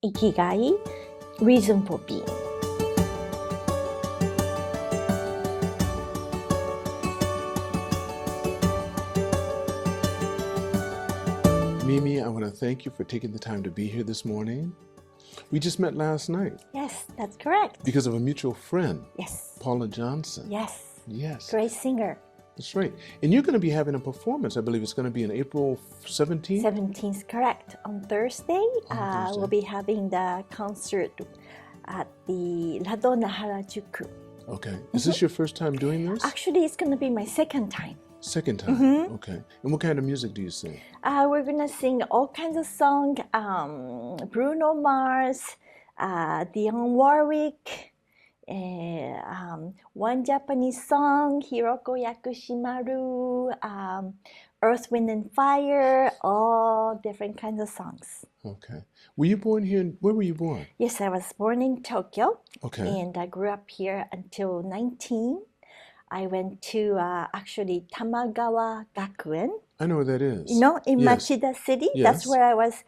Ikigai, reason for being. Mimi, I want to thank you for taking the time to be here this morning. We just met last night. Yes, that's correct. Because of a mutual friend. Yes. Paula Johnson. Yes. Yes. Great singer. That's right. And you're going to be having a performance. I believe it's going to be on April 17th? 17th, correct. On Thursday, we'll be having the concert at the Ladona Harajuku. Okay. Is this your first time doing this? Actually, it's going to be my second time. Second time? Okay. And what kind of music do you sing? We're going to sing all kinds of songs. Bruno Mars, Dionne Warwick, one Japanese song, Hiroko Yakushimaru, Earth, Wind and Fire, all different kinds of songs. Okay. Were you born here? Where were you born? Yes, I was born in Tokyo. Okay. And I grew up here until 19. I went to actually Tamagawa Gakuen. I know where that is. You know, in Yes. Machida City. Yes. That's where I was.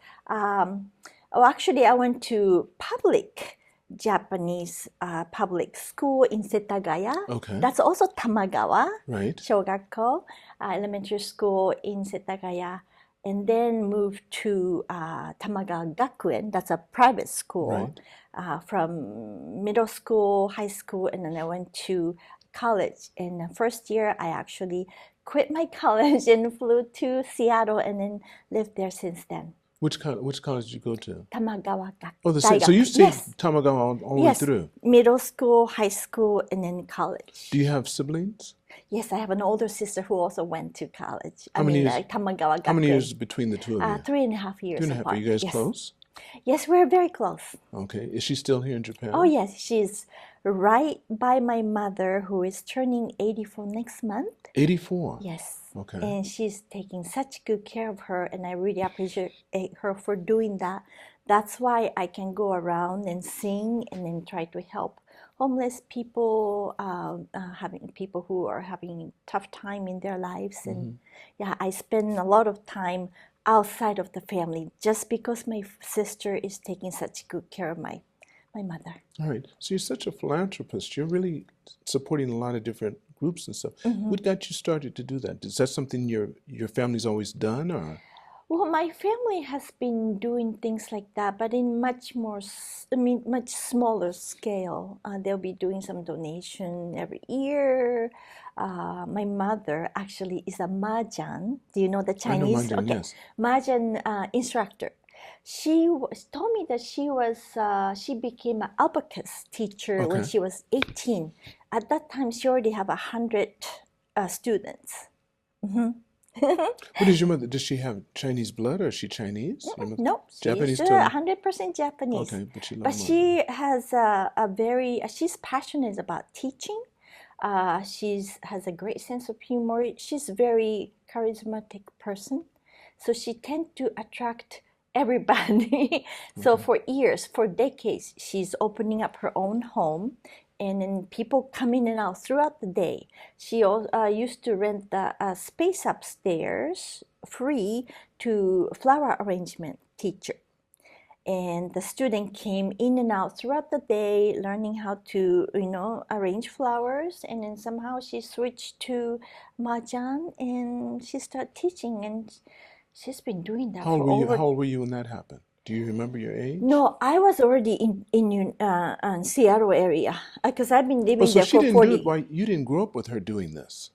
Actually, I went to public Japanese public school in Setagaya. Okay. That's also Tamagawa. Right. Shogakko, elementary school in Setagaya. And then moved to Tamagawa Gakuen. That's a private school. Right. From middle school, high school, and then I went to college. In the first year, I actually quit my college and flew to Seattle and then lived there since then. Which college did you go to? Tamagawa Gakuen. Oh, so you stayed Yes. Tamagawa all the way Yes. through? Middle school, high school, and then college. Do you have siblings? Yes, I have an older sister who also went to college. How many years? Tamagawa Gakuen. How many years between the two of you? 3.5 years 2.5. apart. Are you guys Yes. close? Yes, we're very close. Okay. Is she still here in Japan? Oh, yes, she's right by my mother, who is turning 84 next month. 84? Yes. Okay. And she's taking such good care of her, and I really appreciate her for doing that. That's why I can go around and sing and then try to help homeless people, having people who are having tough time in their lives. And yeah, I spend a lot of time outside of the family just because my sister is taking such good care of my mother. All right. So you're such a philanthropist. You're really supporting a lot of different groups and stuff. What got you started to do that? Is that something your family's always done, or? Well, my family has been doing things like that, but in much smaller scale. They'll be doing some donation every year. My mother actually is a mahjong. Do you know the Chinese? I know mahjong, yes. Mahjong instructor. She told me that she became an abacus teacher when she was 18. At that time, she already have 100 students. What is your mother? Does she have Chinese blood, or is she Chinese? No, Japanese she's too? 100% Japanese. Okay, but she has she's passionate about teaching. She has a great sense of humor. She's a very charismatic person. So she tends to attract everybody. So for years, for decades, she's opening up her own home. And then people come in and out throughout the day. She used to rent the space upstairs free to flower arrangement teacher. And the student came in and out throughout the day, learning how to, arrange flowers. And then somehow she switched to mahjong and she started teaching. And she's been doing that How old were you when that happened? Do you remember your age? No, I was already in Seattle area because I've been living there for 40. You didn't grow up with her doing this.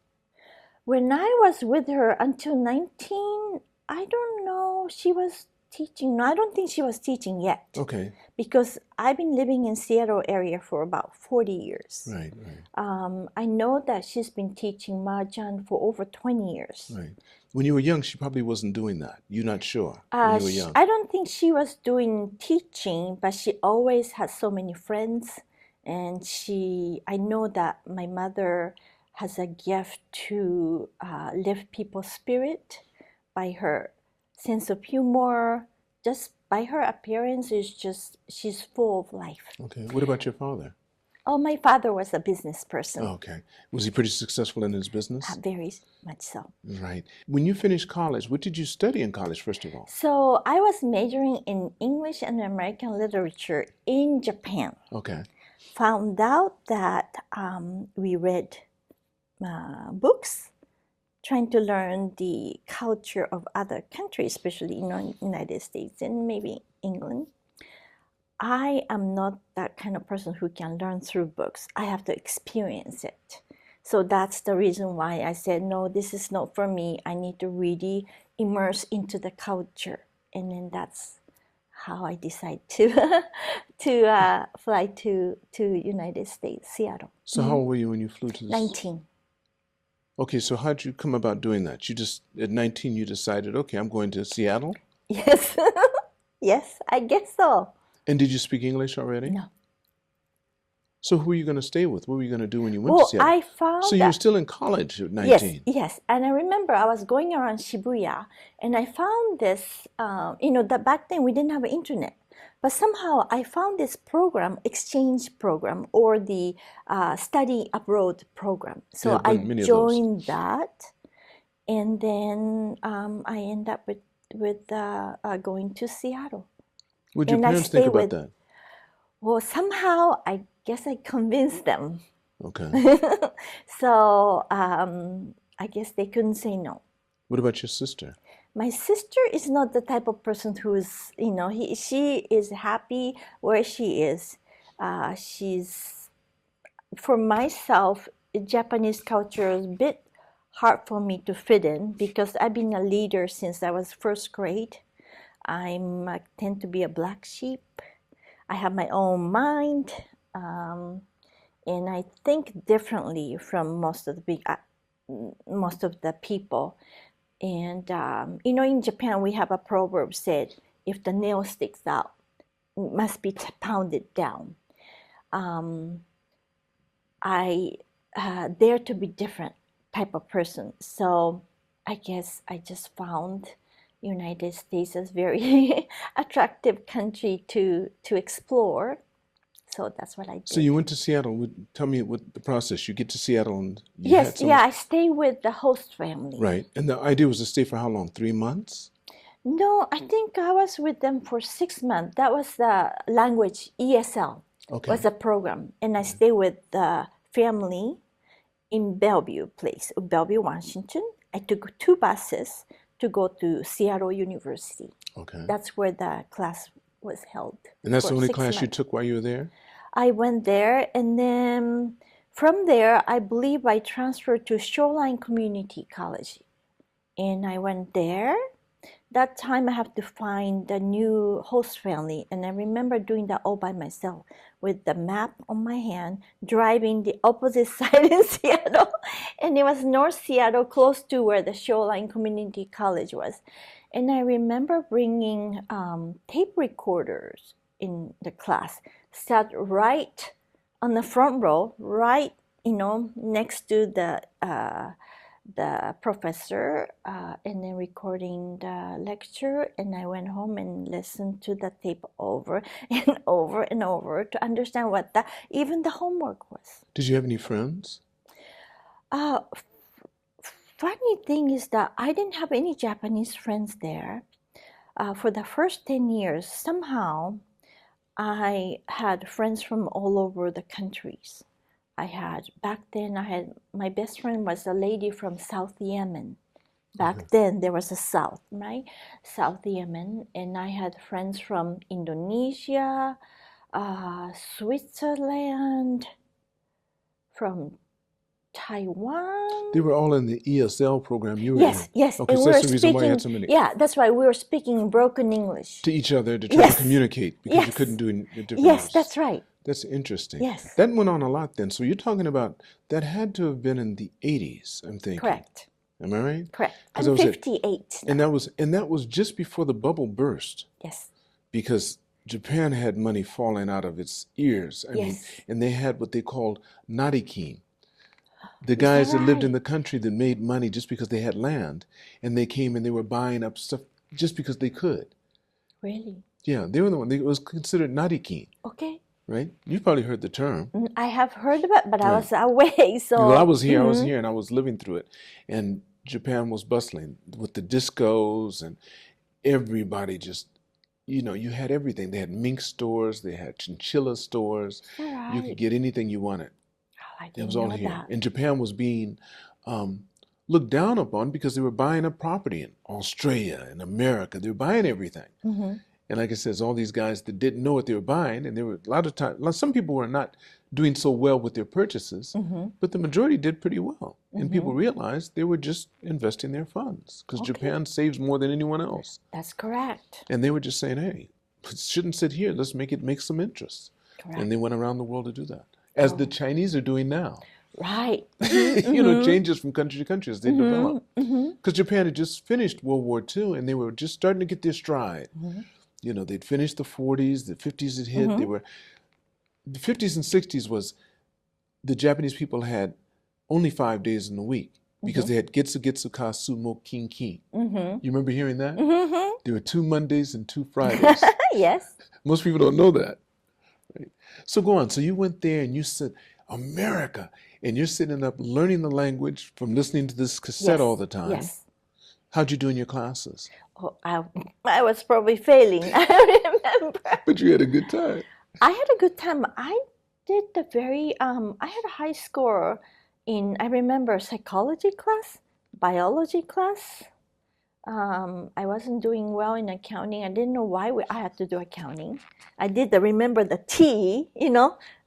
When I was with her until 19, I don't know, she was teaching. No, I don't think she was teaching yet. Okay. Because I've been living in Seattle area for about 40 years. Right. I know that she's been teaching mahjong for over 20 years. Right. When you were young, she probably wasn't doing that. You're not sure when you were young. I don't think she was doing teaching, but she always had so many friends. And I know that my mother has a gift to lift people's spirit by her sense of humor. Just by her appearance, she's full of life. Okay. What about your father? Oh, my father was a business person. Okay. Was he pretty successful in his business? Very much so. Right. When you finished college, what did you study in college, first of all? So I was majoring in English and American literature in Japan. Okay. Found out that we read books, trying to learn the culture of other countries, especially United States and maybe England. I am not that kind of person who can learn through books. I have to experience it. So that's the reason why I said, no, this is not for me. I need to really immerse into the culture. And then that's how I decide to fly to United States, Seattle. So how old were you when you flew to this? 19. Okay, so how'd you come about doing that? You just, at 19, you decided, okay, I'm going to Seattle? Yes. Yes, I guess so. And did you speak English already? No. So who were you going to stay with? What were you going to do when you went to Seattle? I found So you were still in college at 19? Yes. And I remember I was going around Shibuya and I found this, that back then we didn't have internet. But somehow I found this program, exchange program, or the study abroad program. So I joined that, and then I ended up with going to Seattle. What did your parents think about that? Well, somehow I guess I convinced them. Okay. So I guess they couldn't say no. What about your sister? My sister is not the type of person who's, she is happy where she is. For myself, Japanese culture is a bit hard for me to fit in because I've been a leader since I was first grade. I tend to be a black sheep. I have my own mind, and I think differently from most of the people. And in Japan, we have a proverb said, "If the nail sticks out, it must be pounded down." I dare to be different type of person, so I guess I just found United States as very attractive country to explore. So that's what I did. So you went to Seattle. Tell me what the process. You get to Seattle and I stay with the host family. Right. And the idea was to stay for how long? 3 months? No, I think I was with them for 6 months. That was the language ESL. Okay. Was a program, and I stayed with the family in Bellevue, Washington. I took 2 buses to go to Seattle University. Okay. That's where the class was held. And that's the only class you took while you were there? I went there, and then from there, I believe I transferred to Shoreline Community College. And I went there. That time I have to find a new host family. And I remember doing that all by myself with the map on my hand, driving the opposite side in Seattle. And it was North Seattle, close to where the Shoreline Community College was. And I remember bringing tape recorders in the class, sat right on the front row, right, next to the professor, and then recording the lecture. And I went home and listened to the tape over and over and over to understand what even the homework was. Did you have any friends? Funny thing is that I didn't have any Japanese friends there. For the first 10 years, somehow I had friends from all over the countries. Back then, my best friend was a lady from South Yemen. Back then, there was a South, right? South Yemen. And I had friends from Indonesia, Switzerland, from Taiwan. They were all in the ESL program you were in. Yes. Okay, so that's the reason why you had so many. Yeah, that's why we were speaking broken English. To each other to try to communicate because you couldn't do it different. Yes, that's right. That's interesting. Yes. That went on a lot then. So you're talking about, that had to have been in the 80s, I'm thinking. Correct. Am I right? Correct. I'm 58. And that was just before the bubble burst. Yes. Because Japan had money falling out of its ears. I mean, and they had what they called narikin. The guys that lived in the country that made money just because they had land, and they came and they were buying up stuff just because they could. Really? Yeah, they were the one. It was considered narikin. Okay. right? You probably heard the term. I have heard about it, but I Right. was away. So Well, I was here, and I was living through it. And Japan was bustling with the discos and everybody just, you had everything. They had mink stores, they had chinchilla stores. all You could right. get anything you wanted. Oh, I It was didn't all know here. that. And Japan was being looked down upon because they were buying up property in Australia and America. They were buying everything. Mm-hmm. And like I said, all these guys that didn't know what they were buying, and there were a lot of times, some people were not doing so well with their purchases, Mm-hmm. but the majority did pretty well. And Mm-hmm. people realized they were just investing their funds because Okay. Japan saves more than anyone else. That's correct. And they were just saying, hey, it shouldn't sit here. Let's make some interest. Correct. And they went around the world to do that, as the Chinese are doing now. Right. Changes from country to country as they develop. Because Japan had just finished World War II, and they were just starting to get their stride. They'd finished the 40s, the 50s had hit. The 50s and 60s was the Japanese people had only 5 days in the week because they had Getsu Getsu Ka Sumo Kin Kin. You remember hearing that? There were 2 Mondays and 2 Fridays. Yes. Most people don't know that. Right? So go on. So you went there and you said, America, and you're sitting up learning the language from listening to this cassette all the time. Yes. How'd you do in your classes? Oh, I was probably failing. I remember. But you had a good time. I had a good time. I did I had a high score in, I remember, psychology class, biology class. I wasn't doing well in accounting. I didn't know why I had to do accounting. I did remember the T, and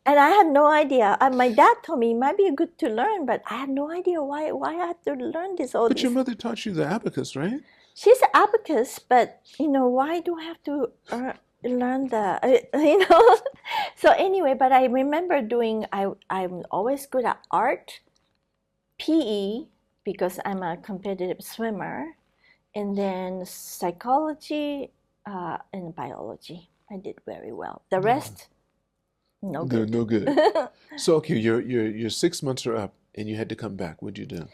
I had no idea. My dad told me it might be good to learn, but I had no idea why I had to learn this. But your mother taught you the abacus, right? She's an abacus, but why do I have to learn the, So anyway, but I remember I'm always good at art, PE, because I'm a competitive swimmer, and then psychology and biology. I did very well. The rest, no They're good. no good. So okay, your 6 months are up, and you had to come back. What'd you do?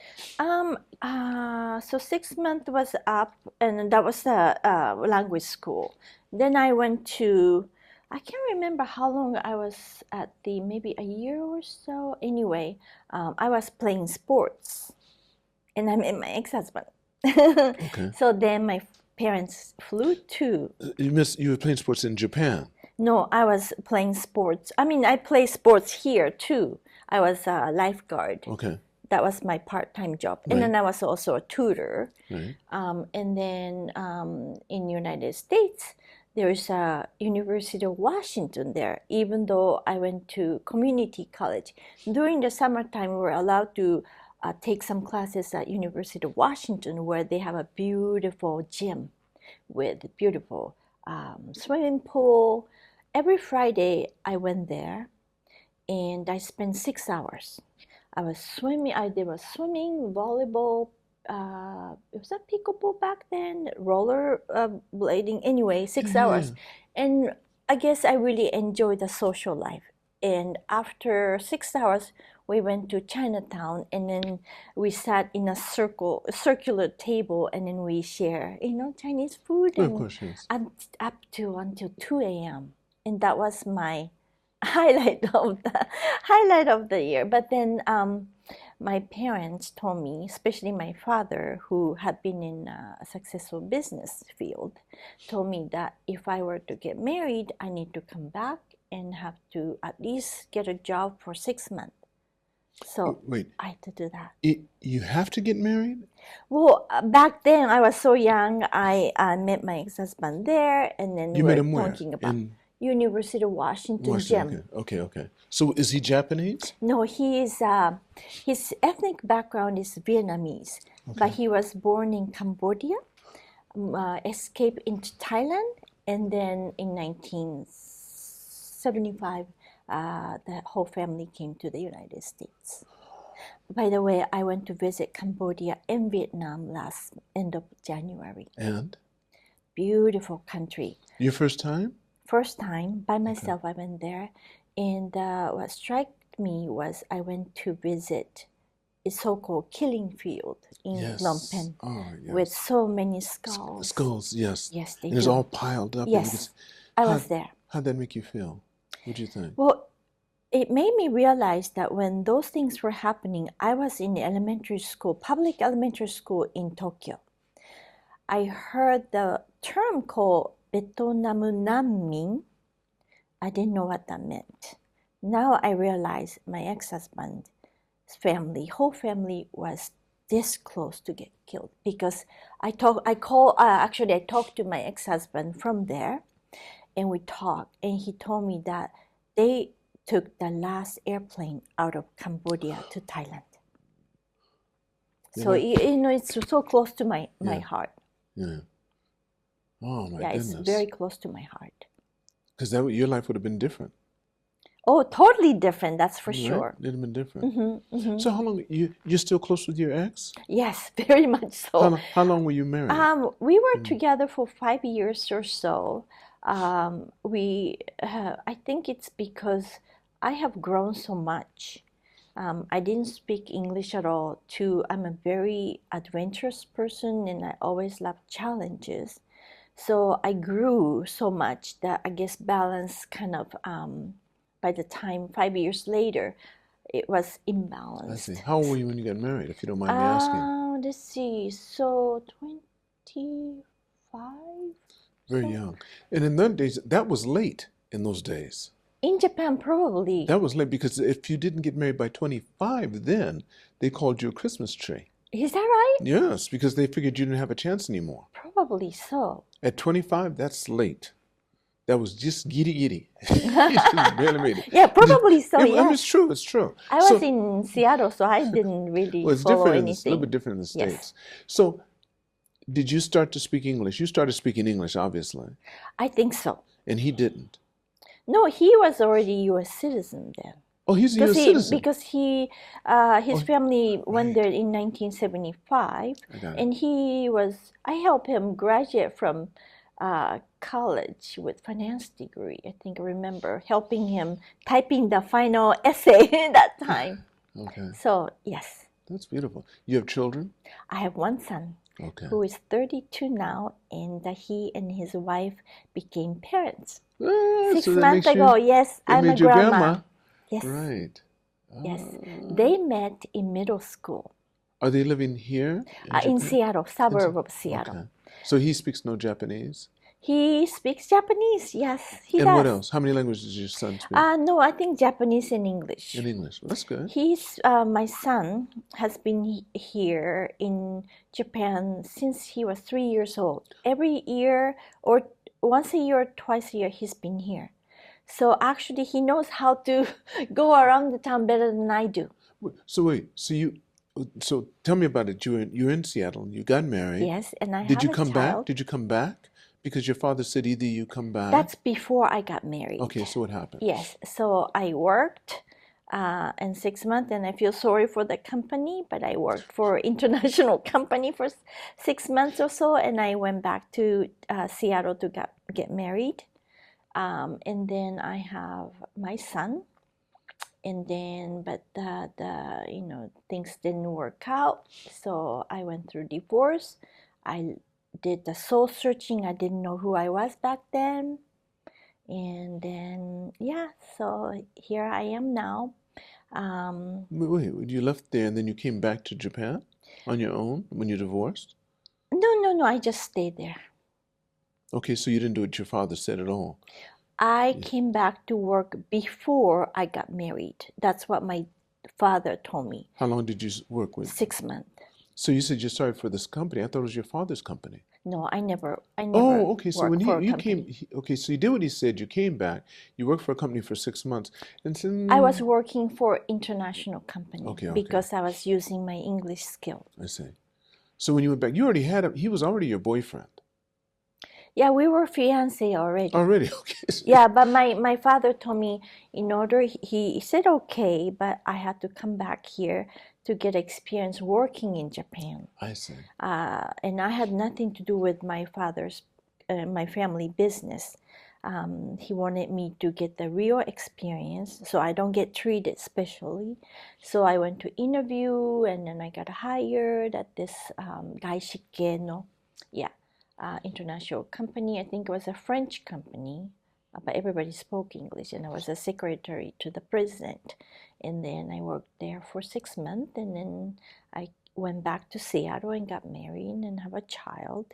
So 6 months was up, and that was the language school. Then I went to, I can't remember how long I was at maybe a year or so. Anyway, I was playing sports, and I met my ex-husband. Okay. So then my parents flew to. You were playing sports in Japan. No, I was playing sports. I mean, I play sports here too. I was a lifeguard. Okay. That was my part-time job. And then I was also a tutor. Right. And then in United States, there's a University of Washington there, even though I went to community college. During the summertime, we were allowed to take some classes at University of Washington, where they have a beautiful gym with beautiful swimming pool. Every Friday, I went there, and I spent 6 hours. I was swimming. There was swimming, volleyball. It was a pickleball back then. Roller blading. Anyway, 6 hours, and I guess I really enjoyed the social life. And after 6 hours, we went to Chinatown, and then we sat in a circular table, and then we share, Chinese food, Well, of course, yes. up to until 2 a.m. And that was my highlight of the year. But then my parents told me, especially my father, who had been in a successful business field, told me that if I were to get married, I need to come back and have to at least get a job for 6 months. So Wait, I had to do that. You have to get married? Well, back then I was so young. I met my ex-husband there, and then You we met were him where? talking about In University of Washington gym. Okay. So is he Japanese? No, his ethnic background is Vietnamese, but he was born in Cambodia, escaped into Thailand, and then in 1975, the whole family came to the United States. By the way, I went to visit Cambodia and Vietnam last end of January. And? Beautiful country. Your first time? First time by myself. I went there, and what struck me was I went to visit a so-called killing field in Phnom Penh with so many skulls. Skulls, yes. Yes, they and it's do. all piled up. Yes, I was there. How'd that make you feel? What do you think? Well, it made me realize that when those things were happening, I was in elementary school, public elementary school in Tokyo. I heard the term called Vietnam Nanmin. I didn't know what that meant. Now I realize my ex-husband's family, whole family was this close to get killed because I talked to my ex-husband from there, and we talked, and he told me that they took the last airplane out of Cambodia to Thailand. So it's so close to my heart. Yeah. Oh my goodness. It's very close to my heart. Because your life would have been different. Oh, totally different. That's for sure. It would have been different. So how long you're still close with your ex? Yes, very much so. How long were you married? We were together for 5 years or so. I think it's because I have grown so much. I didn't speak English at all. I'm a very adventurous person, and I always love challenges. So I grew so much that I guess balance kind of, by the time 5 years later, it was imbalanced. I see. How old were you when you got married, if you don't mind me asking? Let's see. So 25? Very young. And in those days, that was late in those days. In Japan, probably. That was late because if you didn't get married by 25, then they called you a Christmas tree. Is that right? Yes, because they figured you didn't have a chance anymore. Probably so. At 25, that's late. That was just giddy. Just barely made it. Yeah, probably so, yes. It's true, it's true. I was in Seattle, so I didn't really follow anything. It's a little bit different in the States. Yes. So, did you start to speak English? You started speaking English, obviously. I think so. And he didn't? No, he was already U.S. citizen then. Oh, he's a U.S. citizen. Because his family went there in 1975, and I helped him graduate from college with finance degree. I think I remember helping him typing the final essay that time. Okay. So yes. That's beautiful. You have children? I have one son. Okay. Who is 32 now, and he and his wife became parents. 6 months ago. Yes, I'm a grandma. Yes. Right. Yes. They met in middle school. Are they living here? In Seattle, suburb of Seattle. Okay. So he speaks no Japanese? He speaks Japanese, yes. He does. And what else? How many languages does your son speak? No, I think Japanese and English. In English. Well, that's good. My son has been here in Japan since he was 3 years old. Every year, or once a year or twice a year, he's been here. So actually, he knows how to go around the town better than I do. So tell me about it. You're in Seattle. You got married. Yes, and I have a child. Did you come back? Did you come back? Because your father said either you come back. That's before I got married. Okay, so what happened? Yes, so I worked in 6 months, and I feel sorry for the company, but I worked for international company for 6 months or so, and I went back to Seattle to get married. And then I have my son, and then but things didn't work out, so I went through divorce. I did the soul searching. I didn't know who I was back then, and then so here I am now. Wait, you left there and then you came back to Japan on your own when you divorced? No, I just stayed there. Okay, so you didn't do what your father said at all. I came back to work before I got married. That's what my father told me. How long did you work with? 6 months. So you said you started for this company. I thought it was your father's company. No, I never. Oh, okay. So when you came, so you did what he said. You came back. You worked for a company for 6 months, and then I was working for international company. Okay. Because I was using my English skill. I see. So when you went back, you already had him. He was already your boyfriend. Yeah, we were fiancé already. Already, okay. Yeah, but my father told me he said okay, but I had to come back here to get experience working in Japan. I see. And I had nothing to do with my family business. He wanted me to get the real experience, so I don't get treated specially. So I went to interview, and then I got hired at this international company. I think it was a French company. but everybody spoke English, and I was a secretary to the president. And then I worked there for 6 months, and then I went back to Seattle and got married and have a child,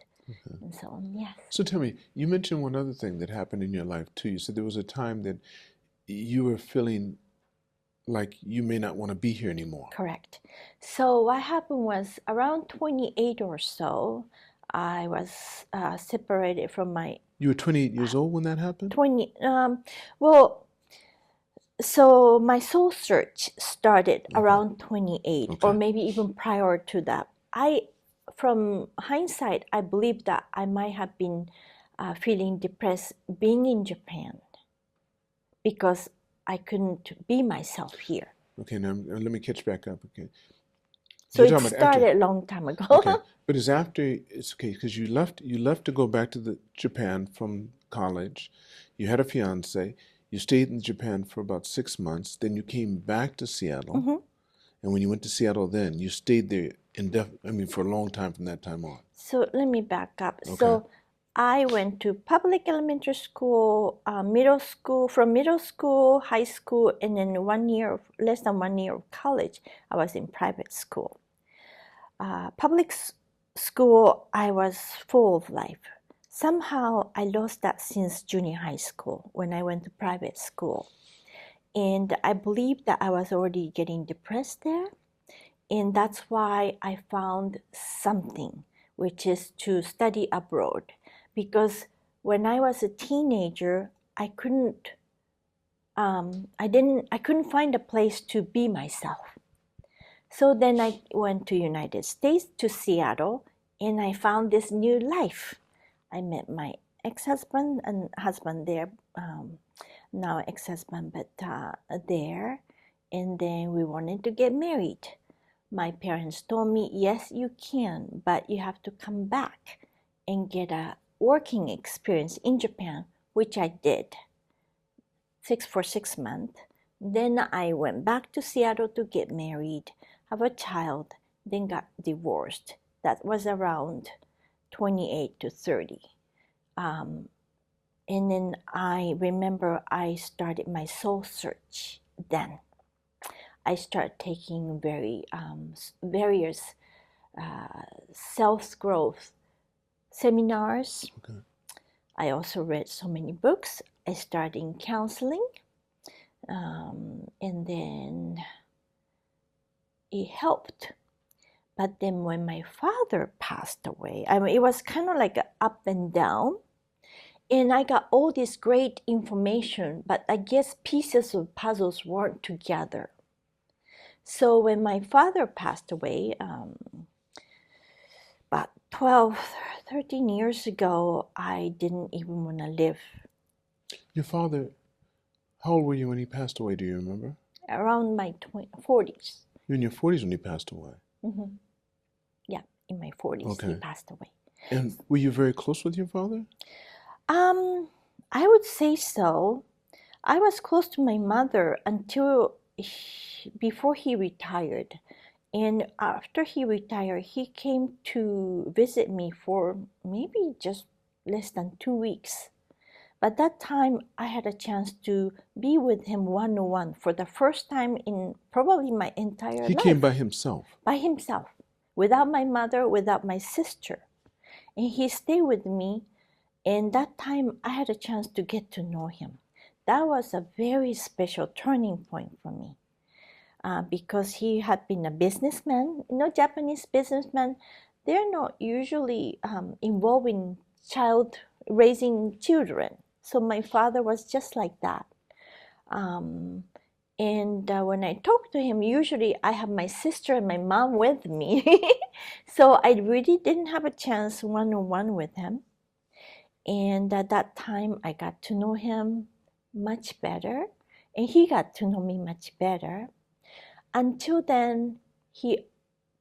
and so on. Yes. So tell me, you mentioned one other thing that happened in your life too. You said there was a time that you were feeling like you may not want to be here anymore. Correct. So what happened was around 28 or so, I was separated from my. You were 28 years old when that happened? 20. Well, so my soul search started around 28, or maybe even prior to that. From hindsight, I believe that I might have been feeling depressed being in Japan because I couldn't be myself here. Okay, now let me catch back up. Okay. So it started a long time ago. Okay, but it's okay because you left to go back to Japan from college. You had a fiance. You stayed in Japan for about 6 months. Then you came back to Seattle. And when you went to Seattle, then you stayed there for a long time from that time on. So let me back up. Okay. So I went to public elementary school, middle school, from middle school, high school, and then less than 1 year of college, I was in private school. Public school, I was full of life. Somehow I lost that since junior high school when I went to private school. And I believe that I was already getting depressed there. And that's why I found something, which is to study abroad. Because when I was a teenager, I couldn't find a place to be myself. So then I went to United States, to Seattle, and I found this new life. I met my ex-husband and husband there, now ex-husband, but there, and then we wanted to get married. My parents told me, yes, you can, but you have to come back and get a working experience in Japan, which I did for 6 months. Then I went back to Seattle to get married, have a child, then got divorced. That was around 28 to 30. And then I remember I started my soul search then. I started taking various self-growth seminars. Okay. I also read so many books. I started in counseling, and then it helped. But then when my father passed away, it was kind of like up and down. And I got all this great information, but I guess pieces of puzzles weren't together. So when my father passed away, about 12, 13 years ago, I didn't even want to live. Your father, how old were you when he passed away? Do you remember? Around my 40s. You were in your 40s when he passed away? Mm-hmm. Yeah, in my 40s he passed away. And were you very close with your father? I would say so. I was close to my mother until before he retired. And after he retired, he came to visit me for maybe just less than 2 weeks. But that time, I had a chance to be with him one-on-one for the first time in probably my entire life. He came by himself? By himself, without my mother, without my sister. And he stayed with me, and that time, I had a chance to get to know him. That was a very special turning point for me. Because he had been a businessman. You know, Japanese businessmen, they're not usually involved in raising children. So my father was just like that. And when I talk to him, usually I have my sister and my mom with me. So I really didn't have a chance one-on-one with him. And at that time, I got to know him much better. And he got to know me much better. Until then, he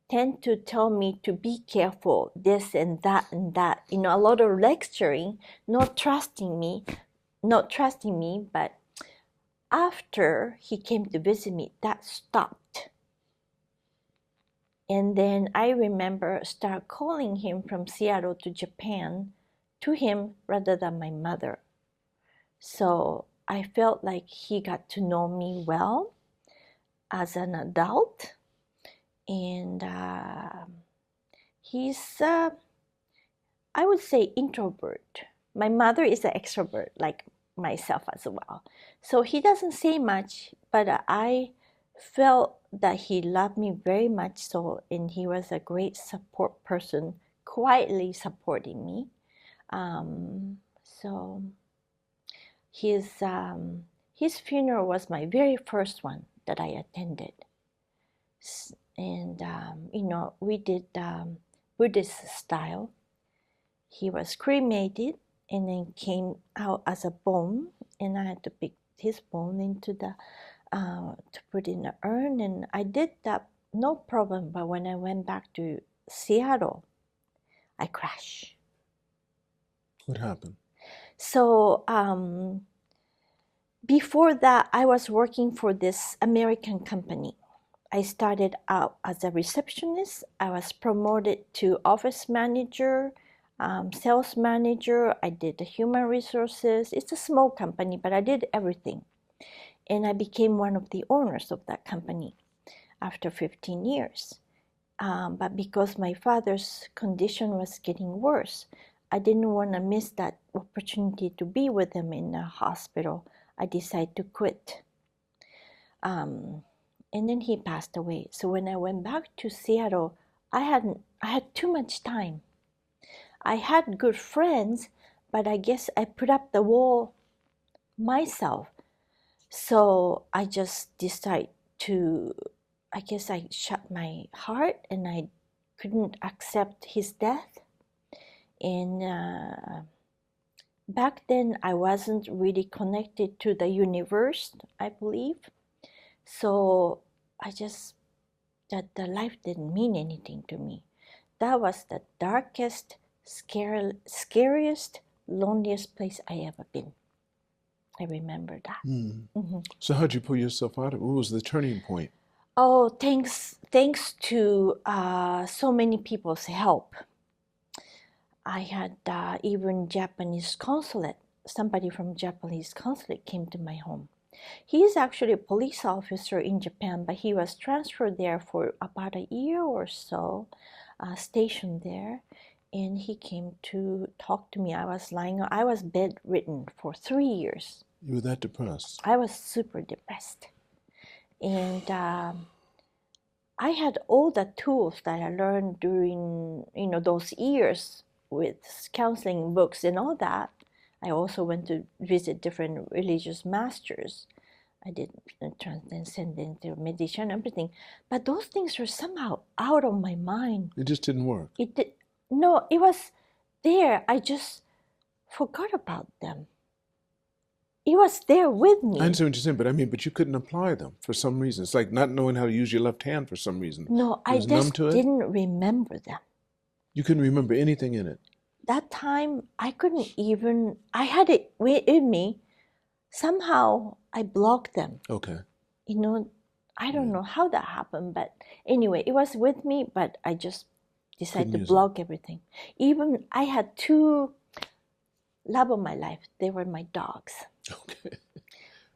tended to tell me to be careful, this and that and that. You know, a lot of lecturing, not trusting me. But after he came to visit me, that stopped. And then I remember start calling him from Seattle to Japan to him rather than my mother. So I felt like he got to know me well as an adult, and he's, I would say, introvert. My mother is an extrovert, like myself as well. So he doesn't say much, but I felt that he loved me very much so, and he was a great support person, quietly supporting me. So his funeral was my very first one that I attended. And, we did Buddhist style. He was cremated and then came out as a bone, and I had to pick his bone into to put in the urn, and I did that no problem. But when I went back to Seattle, I crashed. What happened? So before that, I was working for this American company. I started out as a receptionist. I was promoted to office manager, sales manager. I did the human resources. It's a small company, but I did everything. And I became one of the owners of that company after 15 years. But because my father's condition was getting worse, I didn't want to miss that opportunity to be with him in the hospital. I decided to quit. And then he passed away. So when I went back to Seattle, I had too much time. I had good friends, but I guess I put up the wall myself. So I just decided I guess I shut my heart, and I couldn't accept his death. And back then I wasn't really connected to the universe, I believe. So that the life didn't mean anything to me. That was the darkest, scariest, loneliest place I ever been. I remember that. Mm-hmm. So how'd you pull yourself out of it? What was the turning point? Oh, thanks to so many people's help. I had even Japanese consulate. Somebody from Japanese consulate came to my home. He is actually a police officer in Japan, but he was transferred there for about a year or so, stationed there, and he came to talk to me. I was bedridden for 3 years. You were that depressed? I was super depressed. And I had all the tools that I learned during, those years with counseling books and all that. I also went to visit different religious masters. I did transcendental meditation and everything. But those things were somehow out of my mind. It just didn't work. No, it was there. I just forgot about them. It was there with me. I understand what you're saying, but you couldn't apply them for some reason. It's like not knowing how to use your left hand for some reason. No, I just didn't remember them. You couldn't remember anything in it? That time, I had it in me. Somehow, I blocked them. Okay. I don't know how that happened, but anyway, it was with me, but I just decided to block everything. Even I had two love of my life. They were my dogs. Okay.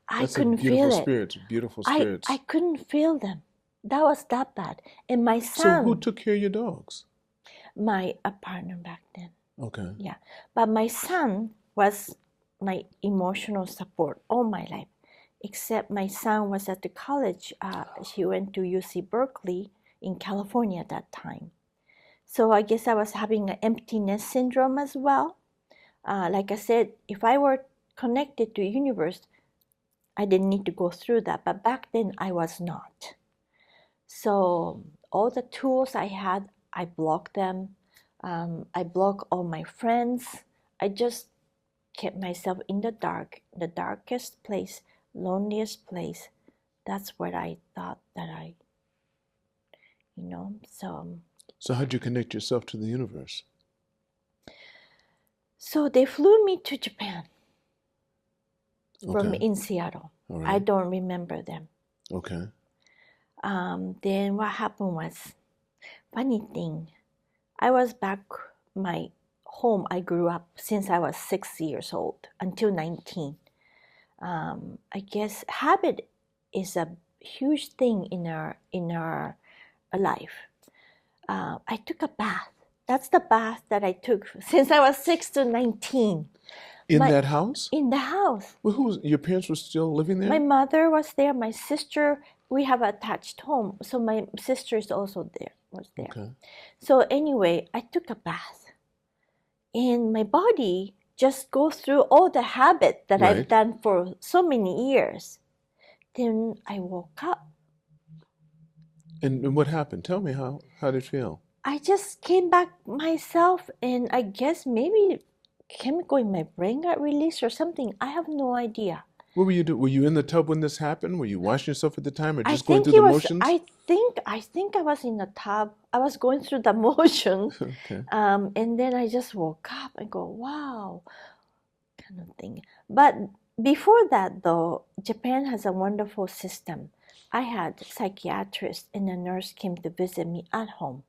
I couldn't feel it. Beautiful spirits. I couldn't feel them. That was that bad. And my son. So who took care of your dogs? My partner back then. Okay. Yeah. But my son was my emotional support all my life. Except my son was at the college. He went to UC Berkeley in California at that time. So I guess I was having an emptiness syndrome as well. Like I said, if I were connected to the universe, I didn't need to go through that. But back then, I was not. So all the tools I had, I blocked them. I blocked all my friends. I just kept myself in the dark, the darkest place, loneliest place. That's what I thought that So how'd you connect yourself to the universe? So they flew me to Japan from Okay. in Seattle. All right. I don't remember them. Okay. Then what happened was, funny thing, I was back my home. I grew up since I was 6 years old until 19. I guess habit is a huge thing in our life. I took a bath. That's the bath that I took since I was 6 to 19. In that house? In the house. Well, your parents were still living there? My mother was there. My sister, we have an attached home. So my sister is also there, was there. Okay. So anyway, I took a bath. And my body just goes through all the habit that I've done for so many years. Then I woke up. And what happened? Tell me, how did it feel? I just came back myself, and I guess maybe chemical in my brain got released or something. I have no idea. What were you doing? Were you in the tub when this happened? Were you washing yourself at the time, or just going through the motions? I think I was in the tub. I was going through the motion. Okay. And then I just woke up and go, wow, kind of thing. But before that, though, Japan has a wonderful system. I had a psychiatrist and a nurse came to visit me at home,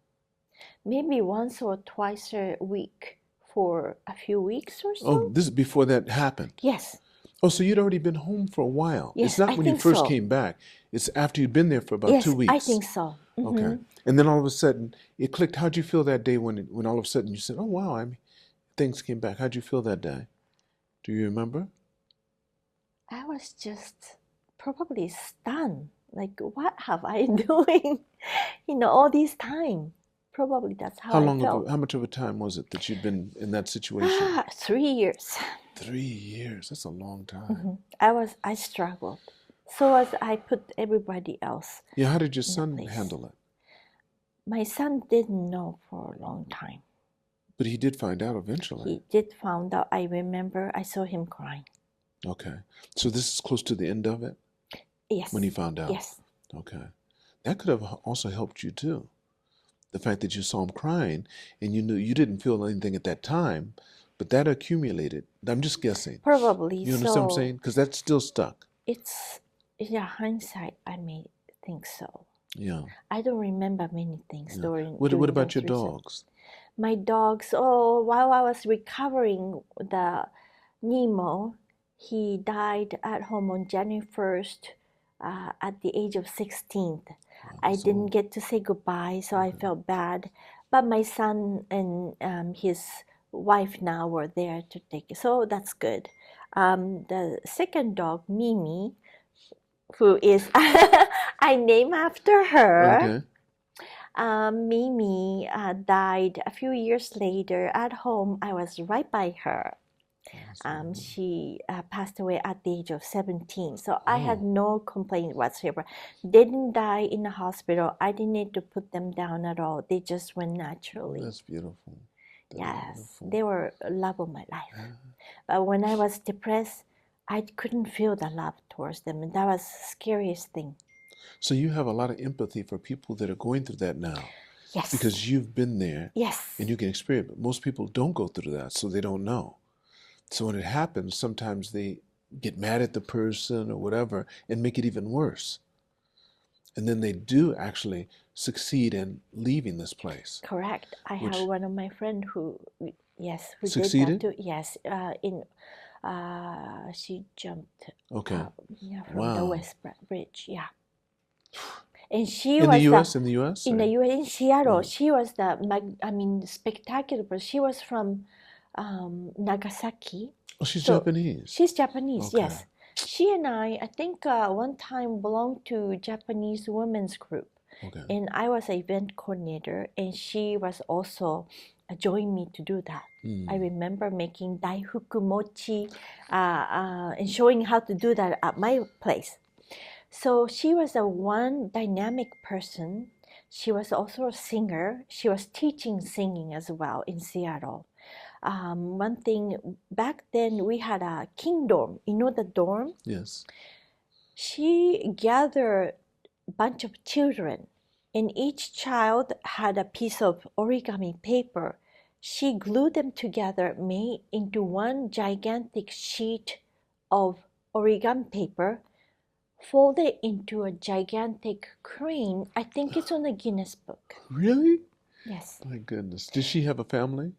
maybe once or twice a week for a few weeks or so. Oh, this is before that happened? Yes. Oh, so you'd already been home for a while. Yes, it's not when you first came back. It's after you'd been there for about 2 weeks. I think so. Mm-hmm. Okay. And then all of a sudden, it clicked. How'd you feel that day when all of a sudden you said, oh, wow, things came back? How'd you feel that day? Do you remember? I was just probably stunned. Like, what have I doing, all this time? Probably that's how I felt. How much of a time was it that you'd been in that situation? 3 years. 3 years. That's a long time. Mm-hmm. I struggled. So as I put everybody else. Yeah, how did your son handle it? My son didn't know for a long time. But he did find out eventually. He did find out. I remember I saw him crying. Okay. So this is close to the end of it? Yes. When he found out? Yes. Okay. That could have also helped you too. The fact that you saw him crying and you knew you didn't feel anything at that time, but that accumulated. I'm just guessing. Probably. You understand what I'm saying? Because that's still stuck. Hindsight, I may think so. Yeah. I don't remember many things during What about your dogs? My dogs, while I was recovering the Nemo, he died at home on January 1st at the age of 16th. I didn't get to say goodbye, so I felt bad. But my son and his wife now were there to take it, so that's good. The second dog, Mimi, who is I named after her. Okay. Mimi died a few years later at home. I was right by her. She passed away at the age of 17. So I had no complaint whatsoever. They didn't die in the hospital. I didn't need to put them down at all. They just went naturally. That's beautiful. Yes, they were love of my life. But when I was depressed, I couldn't feel the love towards them. And that was the scariest thing. So you have a lot of empathy for people that are going through that now. Yes. Because you've been there. Yes. And you can experience it. Most people don't go through that, so they don't know. So when it happens, sometimes they get mad at the person or whatever and make it even worse. And then they do actually succeed in leaving this place. Correct. I have one of my friends who succeeded? did that too. Yes. She jumped from the West Bridge. Yeah. And she in was the U.S. In the U.S. in Seattle. She was spectacular. But she was from Nagasaki. Oh, she's Japanese. She's Japanese. Okay. Yes. She and I think one time belonged to Japanese women's group. Okay. And I was an event coordinator, and she was also joined me to do that. I remember making daifuku mochi and showing how to do that at my place. So she was one dynamic person. She was also a singer. She was teaching singing as well in Seattle. One thing, back then we had a king dorm. You know the dorm? Yes. She gathered a bunch of children, and each child had a piece of origami paper. She glued them together, made into one gigantic sheet of origami paper, folded into a gigantic crane. I think it's on the Guinness Book. Really? Yes. My goodness. Did she have a family?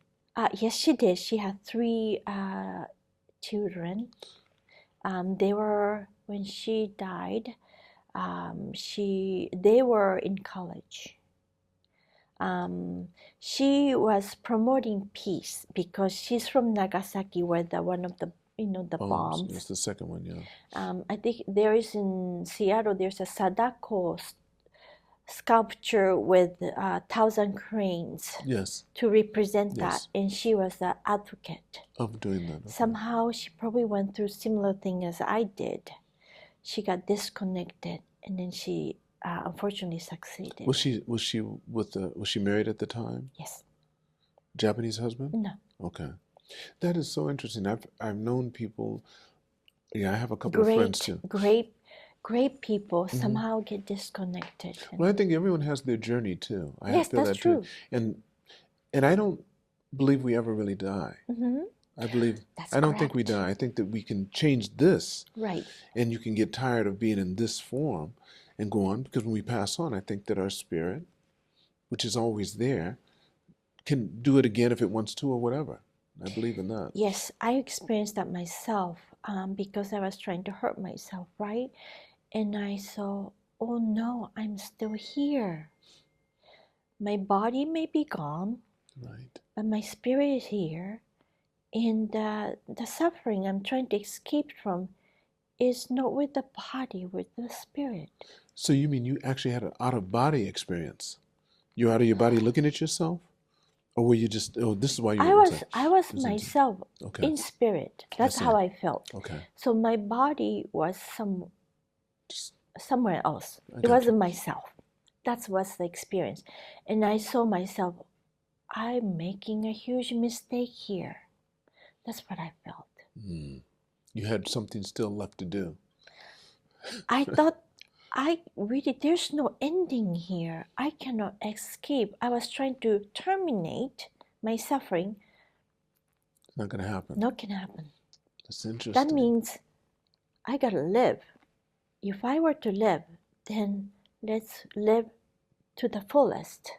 Yes, she did. She had 3 children. When she died, they were in college. She was promoting peace because she's from Nagasaki, where one of the bombs. That's the second one, yeah. I think there is in Seattle. There's a Sadako sculpture with 1,000 cranes. Yes. To represent that, and she was the advocate of doing that. Okay. Somehow she probably went through similar thing as I did. She got disconnected, and then she unfortunately succeeded. Was she married at the time? Yes. Japanese husband? No. Okay. That is so interesting. I've known people. Yeah, I have a couple of friends too. Great people somehow get disconnected. Well, I think everyone has their journey too. Yes, that's true. And I don't believe we ever really die. I don't think we die. I think that we can change this. Right. And you can get tired of being in this form and go on, because when we pass on, I think that our spirit, which is always there, can do it again if it wants to or whatever. I believe in that. Yes, I experienced that myself because I was trying to hurt myself, right? And I saw, oh no, I'm still here. My body may be gone, right, but my spirit is here. And the suffering I'm trying to escape from is not with the body, with the spirit. So you mean you actually had an out-of-body experience? You're out of your body looking at yourself? Or were you just, this is why you were I was myself in spirit. That's how I felt. Okay. So my body was somewhere else. It wasn't myself. That was the experience. And I saw myself, I'm making a huge mistake here. That's what I felt. You had something still left to do. I thought, there's no ending here. I cannot escape. I was trying to terminate my suffering. It's not going to happen. Not going to happen. That's interesting. That means I got to live. If I were to live, then let's live to the fullest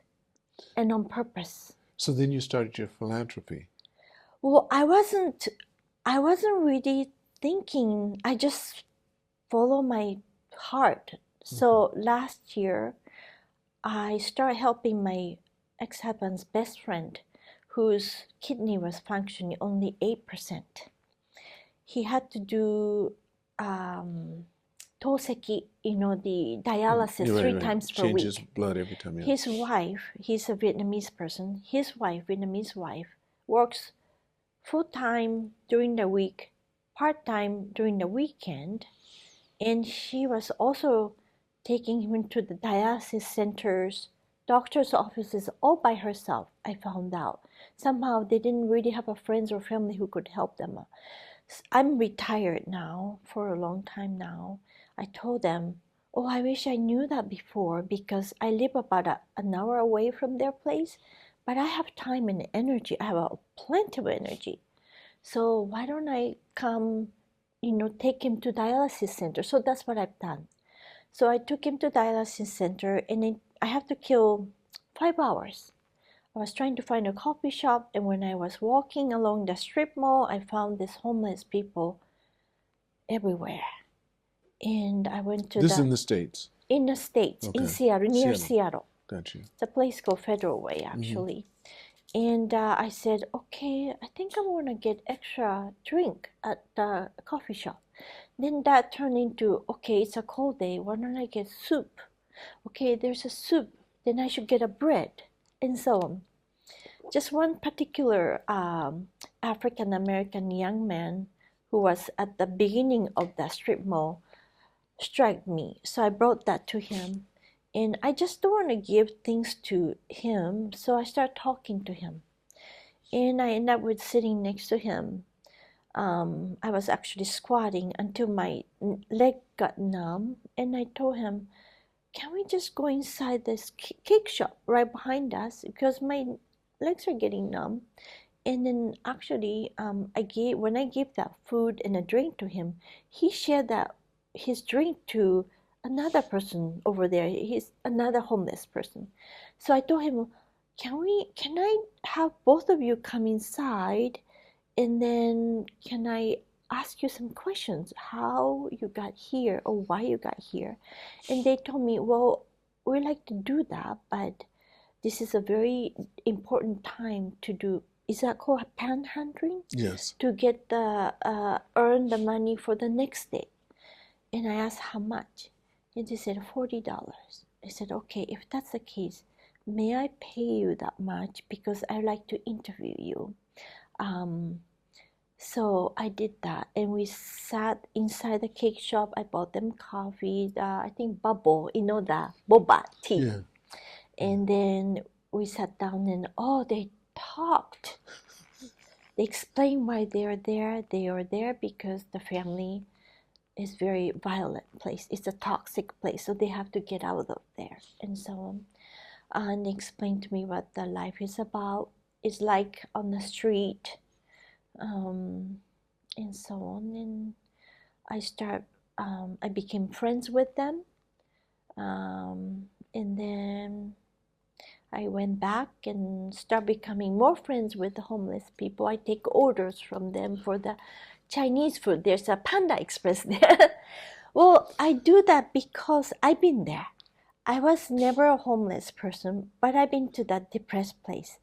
and on purpose. So then you started your philanthropy. Well, I wasn't really thinking. I just follow my heart. So last year, I started helping my ex-husband's best friend, whose kidney was functioning only 8%. He had to do toseki, the dialysis 3 times per week. Changes blood every time. Yeah. His wife, he's a Vietnamese person. His wife, Vietnamese wife, works full-time during the week, part-time during the weekend, and she was also taking him to the dialysis centers, doctor's offices, all by herself. I found out. Somehow they didn't really have a friends or family who could help them. I'm retired now for a long time now. I told them, oh, I wish I knew that before, because I live about an hour away from their place, but I have time and energy. I have plenty of energy. So why don't I come, take him to dialysis center? So that's what I've done. So I took him to dialysis center, and I have to kill 5 hours. I was trying to find a coffee shop, and when I was walking along the strip mall, I found these homeless people everywhere. And I went to This is in the States? In the States, in Seattle, near Seattle. Gotcha. It's a place called Federal Way, actually. And I said, okay, I think I'm going to get extra drink at the coffee shop. Then that turned into, okay, it's a cold day. Why don't I get soup? Okay, there's a soup. Then I should get a bread, and so on. Just one particular African-American young man who was at the beginning of the strip mall struck me. So I brought that to him. And I just don't want to give things to him, so I start talking to him. And I end up with sitting next to him. I was actually squatting until my leg got numb, and I told him, can we just go inside this cake shop right behind us, because my legs are getting numb. And then actually, when I gave that food and a drink to him, he shared his drink to another person over there. He's another homeless person. So I told him, can I have both of you come inside, and then can I ask you some questions, how you got here or why you got here. And they told me, well, we like to do that, but this is a very important time to do. Is that called panhandling? Yes. To get the earn the money for the next day. And I asked how much, and they said $40. I said, okay, if that's the case, may I pay you that much because I like to interview you. So I did that, and we sat inside the cake shop. I bought them coffee, I think bubble, the boba tea. Yeah. And then we sat down and they talked. They explained why they're there. They are there because the family is very violent place. It's a toxic place, so they have to get out of there and so on. And they explained to me what the life is about. It's like on the street, and so on. And I became friends with them, and then I went back and started becoming more friends with the homeless people. I take orders from them for the Chinese food. There's a Panda Express there. Well, I do that because I've been there. I was never a homeless person, but I've been to that depressed place.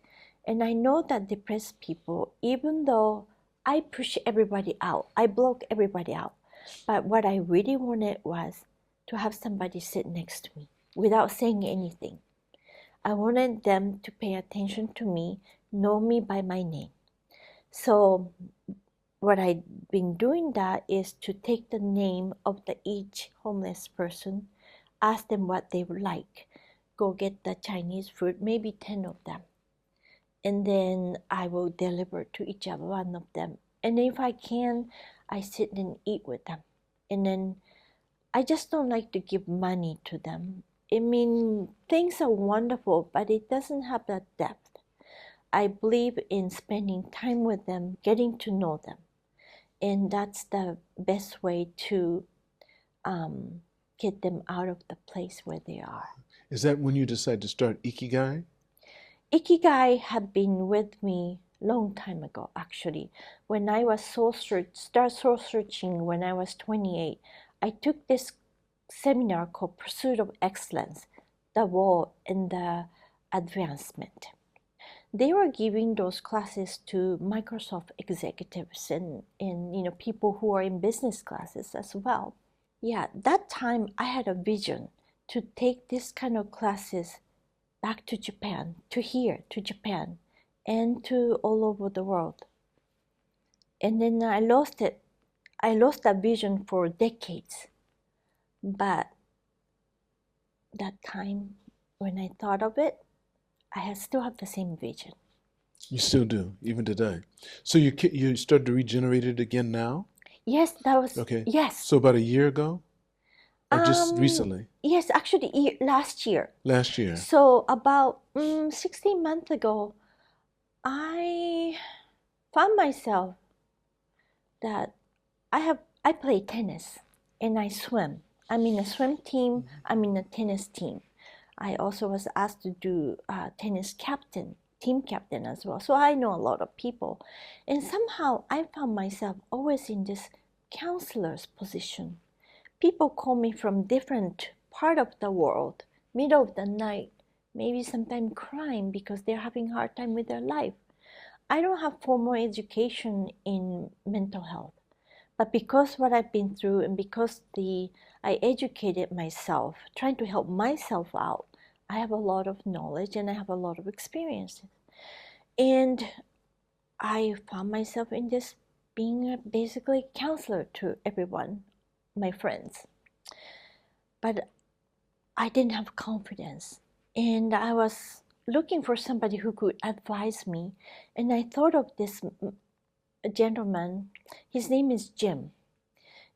And I know that depressed people, even though I push everybody out, I block everybody out, but what I really wanted was to have somebody sit next to me without saying anything. I wanted them to pay attention to me, know me by my name. So what I've been doing that is to take the name of each homeless person, ask them what they would like, go get the Chinese food, maybe 10 of them. And then I will deliver to each one of them. And if I can, I sit and eat with them. And then I just don't like to give money to them. I mean, things are wonderful, but it doesn't have that depth. I believe in spending time with them, getting to know them. And that's the best way to get them out of the place where they are. Is that when you decided to start Ikigai? Ikigai had been with me long time ago, actually. When I was soul searching when I was 28, I took this seminar called Pursuit of Excellence, the Wall and the Advancement. They were giving those classes to Microsoft executives and people who are in business classes as well. Yeah, that time I had a vision to take this kind of classes back to Japan, to here, to Japan, and to all over the world. And then I lost it. I lost that vision for decades. But that time when I thought of it, I still have the same vision. You still do, even today. So you started to regenerate it again now? Yes, that was Okay. Yes. So about a year ago, or just recently? Yes, actually last year. Last year. So about 16 months ago, I found myself that I play tennis and I swim. I'm in a swim team. I'm in a tennis team. I also was asked to do tennis captain, team captain as well. So I know a lot of people. And somehow I found myself always in this counselor's position. People call me from different part of the world, middle of the night, maybe sometimes crying because they're having a hard time with their life. I don't have formal education in mental health. But because what I've been through and because I educated myself, trying to help myself out, I have a lot of knowledge and I have a lot of experiences. And I found myself in this being basically a counselor to everyone, my friends. But I didn't have confidence. And I was looking for somebody who could advise me. And I thought of this gentleman. His name is Jim.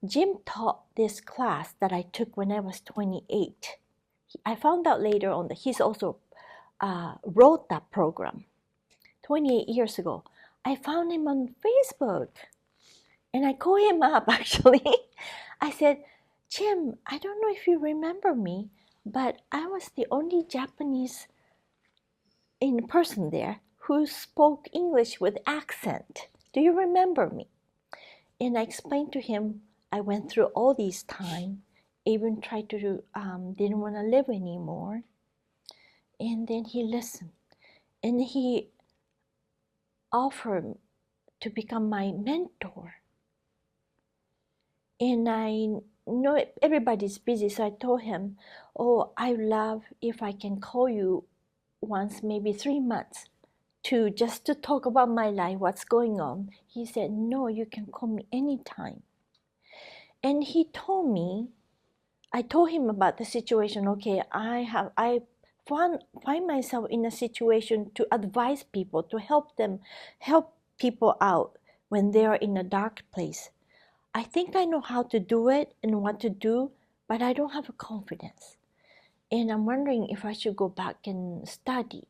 Jim taught this class that I took when I was 28. I found out later on that he's also wrote that program 28 years ago. I found him on Facebook and I called him up actually. I said, Jim, I don't know if you remember me, but I was the only Japanese in person there who spoke English with accent. Do you remember me? And I explained to him I went through all this time, even tried to didn't want to live anymore. And then he listened, and he offered to become my mentor. And I know everybody's busy, so I told him, "Oh, I love if I can call you once, maybe 3 months, to just to talk about my life, what's going on." He said, "No, you can call me anytime." And he told me, I told him about the situation. Okay, I find myself in a situation to advise people, to help people out when they are in a dark place. I think I know how to do it and what to do, but I don't have a confidence. And I'm wondering if I should go back and study,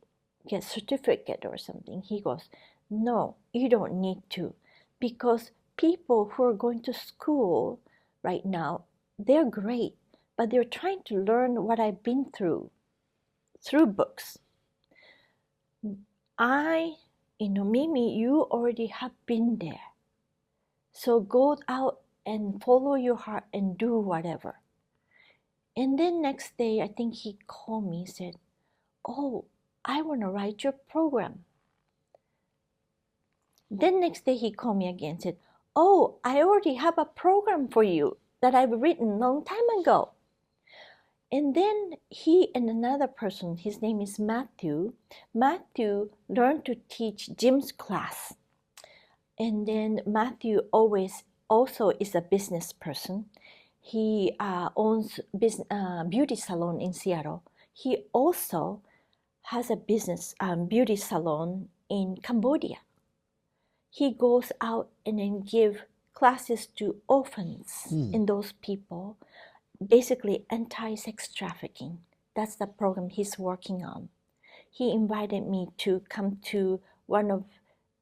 get a certificate or something. He goes, "No, you don't need to, because people who are going to school right now, they're great, but they're trying to learn what I've been through books. Mimi, you already have been there. So go out and follow your heart and do whatever." And then next day, I think he called me and said, "Oh, I want to write your program." Then next day he called me again and said, "Oh, I already have a program for you that I've written long time ago." And then he and another person, his name is Matthew learned to teach Jim's class. And then Matthew also is a business person. He owns beauty salon in Seattle. He also has a business beauty salon in Cambodia. He goes out and then give classes to orphans and those people, basically anti-sex trafficking. That's the program he's working on. He invited me to come to one of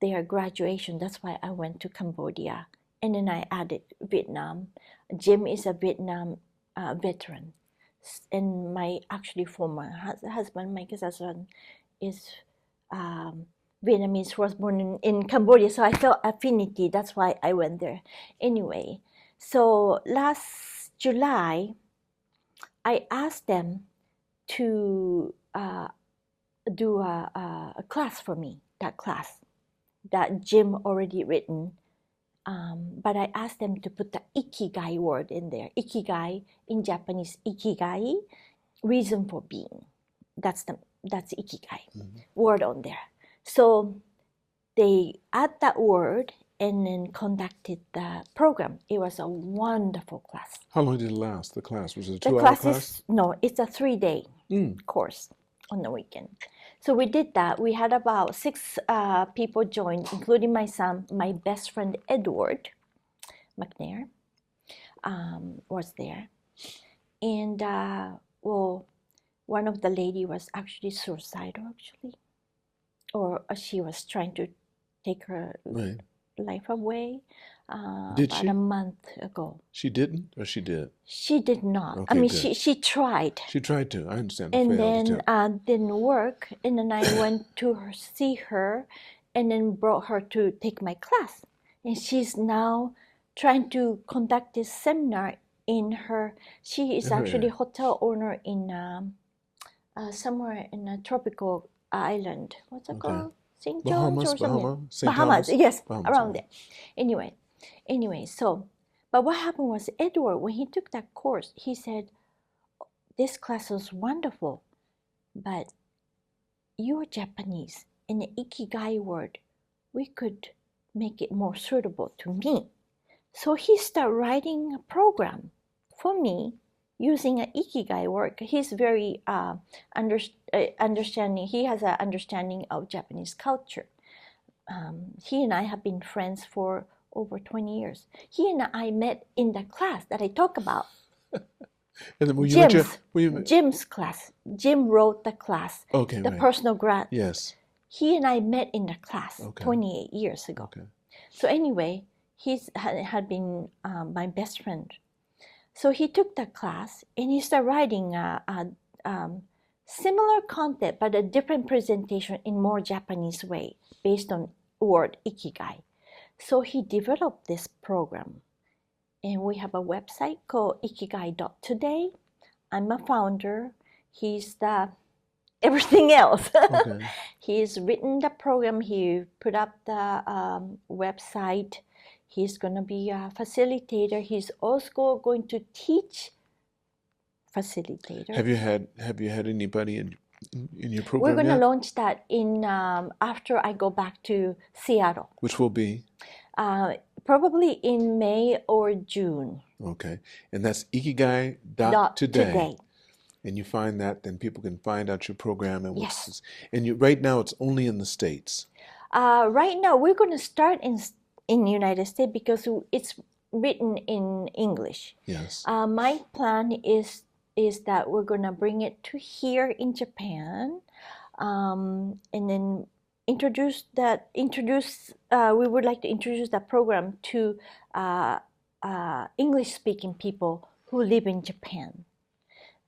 their graduation. That's why I went to Cambodia. And then I added Vietnam. Jim is a Vietnam veteran. And my actually former husband, my husband, is Vietnamese, was born in Cambodia. So I felt affinity. That's why I went there. Anyway, so last July, I asked them to do a class for me, that class that Jim already written. But I asked them to put the Ikigai word in there. Ikigai in Japanese, Ikigai, reason for being. That's Ikigai word on there. So they add that word and then conducted the program. It was a wonderful class. How long did it last, the class? Was it a 2-hour class? No, it's a 3-day course on the weekend. So we did that. We had about 6 people join, including my son, my best friend Edward McNair was there. And one of the lady was actually suicidal, or she was trying to take her life away about a month ago. She didn't, or she did? She did not. Okay, I mean, good. she tried. She tried to. I understand. And then didn't work. And then I went to see her, and then brought her to take my class. And she's now trying to conduct this seminar in her. She is actually a hotel owner in somewhere in a tropical island. What's it called? St. John's or something? Bahamas. Yes, around there. Anyway, so, but what happened was Edward, when he took that course, he said, "This class was wonderful, but you're Japanese, and the Ikigai word, we could make it more suitable to me." So he started writing a program for me using an Ikigai word. He's very understanding. He has an understanding of Japanese culture. He and I have been friends for over 20 years. He and I met in the class that I talk about. Jim's class. Jim wrote the class. Okay, the personal grad. Yes. He and I met in the class 28 years ago. Okay. So anyway, he had been my best friend. So he took the class and he started writing a similar content, but a different presentation in more Japanese way, based on word Ikigai. So he developed this program. And we have a website called Ikigai.Today. I'm a founder. He's the everything else. Okay. He's written the program. He put up the website. He's going to be a facilitator. He's also going to teach facilitator. Have you had anybody in your program We're going to yet? launch that in after I go back to Seattle. Which will be? Probably in May or June. Okay. And that's Ikigai.Today. Today. And you find that, then people can find out your program. And Yes. Right now it's only in the States. Right now we're going to start in the United States because it's written in English. Yes. My plan is that we're going to bring it to here in Japan, and then we would like to introduce that program to English-speaking people who live in Japan.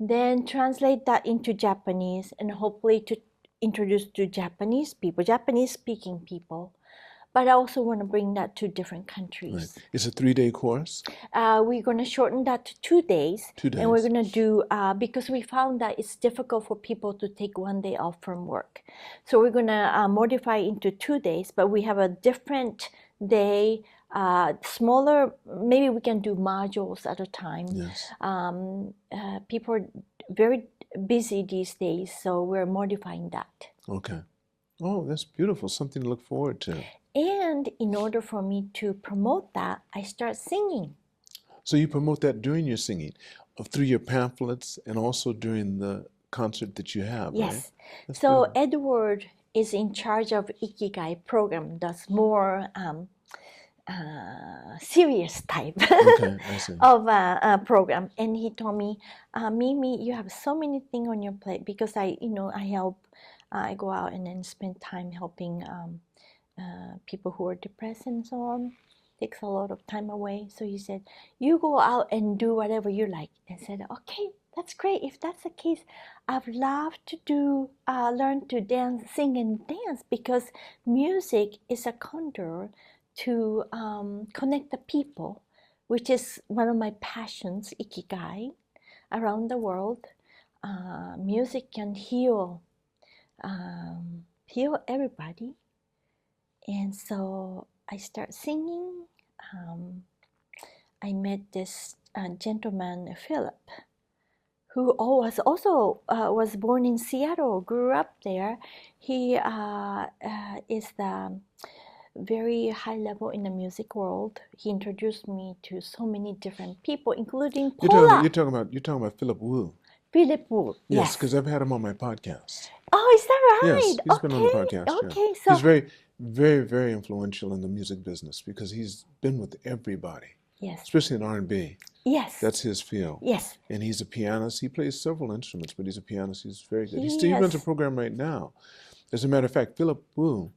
Then translate that into Japanese and hopefully to introduce to Japanese people, Japanese-speaking people. But I also want to bring that to different countries. Right. It's a 3-day course? We're going to shorten that to 2 days. 2 days. And we're going to do, because we found that it's difficult for people to take 1 day off from work. So we're going to modify into 2 days, but we have a different day, smaller, maybe we can do modules at a time. Yes. People are very busy these days, so we're modifying that. Okay. Oh, that's beautiful. Something to look forward to. And in order for me to promote that, I start singing. So you promote that during your singing, through your pamphlets and also during the concert that you have, Yes. right? That's So beautiful. Edward is in charge of Ikigai program, does more serious type Okay, I see. of program. And he told me, Mimi, you have so many things on your plate because I help, I go out and then spend time helping people who are depressed and so on. Takes a lot of time away. So he said, you go out and do whatever you like. And I said, okay, that's great. If that's the case, I'd love to learn to dance, sing and dance, because music is a conduit to connect the people, which is one of my passions, Ikigai, around the world. Music can heal everybody. And so I start singing. I met this gentleman, Philip, who was born in Seattle, grew up there. He is the very high level in the music world. He introduced me to so many different people, including Paula. You're talking about Philip Wu. Philip Wu. Yes, because I've had him on my podcast. Oh, is that right? Yes, he's been on the podcast. Okay, yeah. so He's very, very, very influential in the music business because he's been with everybody. Yes. Especially in R&B. Yes. That's his field. Yes. And he's a pianist. He plays several instruments, but he's a pianist. He's very good. He He runs a program right now. As a matter of fact, Philip Wu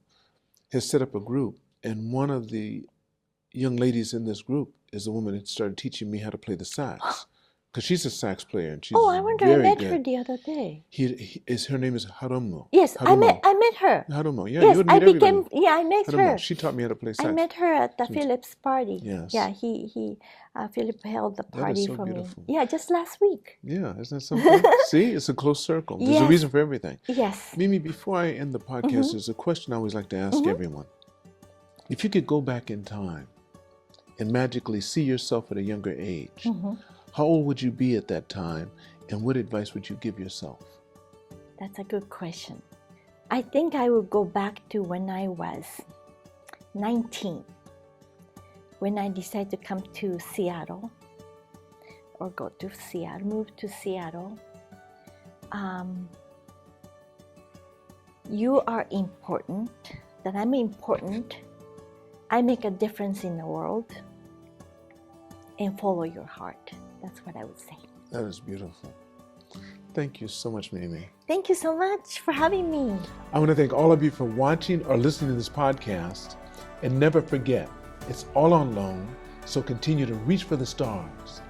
has set up a group, and one of the young ladies in this group is the woman that started teaching me how to play the sax. Because she's a sax player, and she's I wonder, I met her the other day. Her name is Harumo. Yes, Harumo. I met her. Harumo, yeah, yes, you would meet everybody. I met Harumo. her. She taught me how to play sax. I met her at the Philip's party. Yes. Yeah, Philip held the party so for beautiful. me. Yeah, just last week. Yeah, isn't that something? See, it's a close circle. There's a reason for everything. Yes. Mimi, before I end the podcast, there's a question I always like to ask everyone. If you could go back in time and magically see yourself at a younger age, how old would you be at that time, and what advice would you give yourself? That's a good question. I think I would go back to when I was 19, when I decided to come to Seattle, or move to Seattle. You are important, that I'm important, I make a difference in the world, and follow your heart. That's what I would say. That is beautiful. Thank you so much, Mimi. Thank you so much for having me. I want to thank all of you for watching or listening to this podcast. And never forget, it's all on loan, so continue to reach for the stars.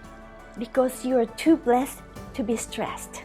Because you are too blessed to be stressed.